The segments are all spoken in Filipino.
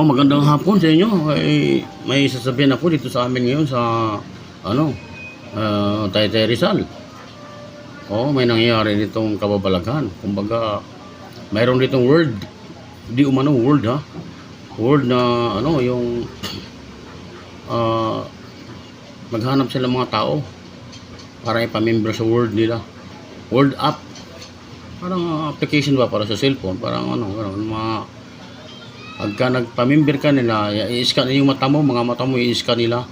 Magandang hapon sa inyo. May sasabihin ako dito sa amin ngayon sa ano, Taytay Rizal. May nangyayari ditong kababalaghan. Kumbaga, mayroon ditong word, di umano word ha. Word na yung maghanap sila mga tao para ipamembro sa word nila. Word app. Parang application ba para sa cellphone, parang pagka nagpamember ka nila, i-scan yung mata mo, mga mata mo i-scan nila.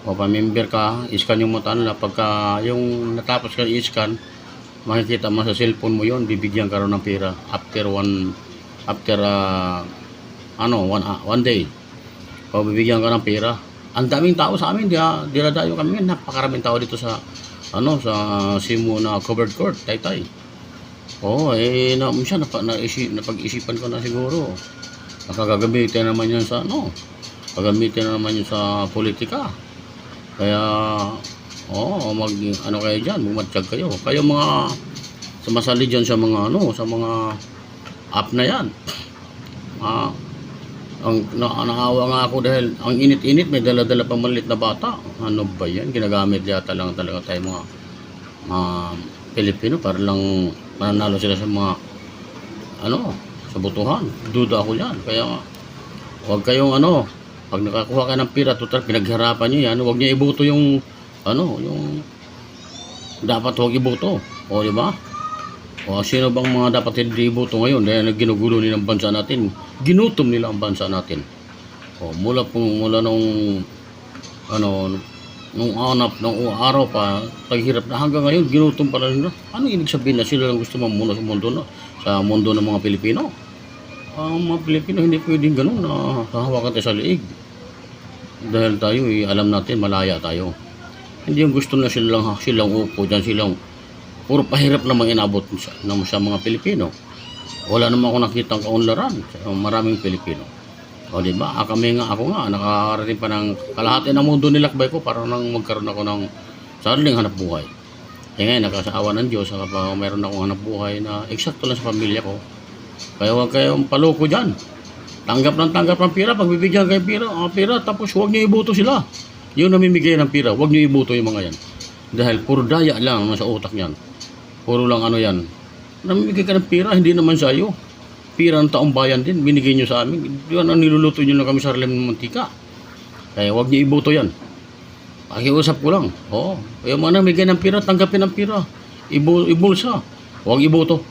O pamember ka, i-scan yung mata nila. Pagka yung natapos ka i-scan, makikita mo sa cellphone mo yon, bibigyan ka rin ng pera after one day. O bibigyan ka ng pera. Ang daming tao sa amin, dinadayo kami, napakaraming tao dito sa sa Simo na covered court, Taytay. Minsan napag-isipan ko na siguro. Gagamitin naman yun sa gagamitin naman yun sa politika. Kaya kayo diyan, bumatsyag kayo. Kayo mga sumasali diyan sa mga sa mga app na yan. Naawa nga ako dahil ang init-init, may dala-dala pa maliit na bata. Ano ba yan? Ginagamit yata lang talaga tayo mga Pilipino para lang mananalo sila sa mga sa botohan. Duda ako yan. Kaya huwag kayong pag nakakuha ka ng pira, total pinaghirapan nyo yan, huwag nyo iboto yung yung dapat huwag iboto. Di ba? Sino bang mga dapat hindi iboto ngayon dahil ginugulo nila ang bansa natin, ginutom nila ang bansa natin. Mula nung araw pa, paghirap na hanggang ngayon, ginutom pala nila. Ano ibig sabihin na sila lang gusto mamuno sa mundo sa mundo ng mga Pilipino? Ang mga Pilipino hindi pwedeng ganun na hahawakan tayo sa liig. Dahil tayo, alam natin, malaya tayo. Hindi yung gusto na silang upo dyan, puro pahirap namang inabot sa mga Pilipino. Wala naman ako nakitang kaunlaran sa maraming Pilipino. Diba? Ako nga, nakakarating pa ng kalahati ng mundo nilakbay ko para nang magkaroon ako ng sariling hanap buhay. Ngayon, nakasawa ng Diyos, mayroon akong hanap buhay na eksakto lang sa pamilya ko. Kaya huwag kayong paloko dyan. Tanggap ng pira, pagbibigyan kayo pira, tapos huwag niyo iboto sila. Yung namimigay ng pira, huwag niyo iboto yung mga yan. Dahil puro daya lang nasa utak niyan. Puro lang yan. Namimigay ka ng pira, hindi naman sa iyo. Pira ng taong bayan din, binigay nyo sa amin. Yan ang niluluto nyo lang kami sa Harlem ng mantika. Kaya huwag niyo iboto yan. Pakiusap ko lang. Kaya mga namigay ng pira, tanggapin ng pira. Ibulsa. Huwag iboto.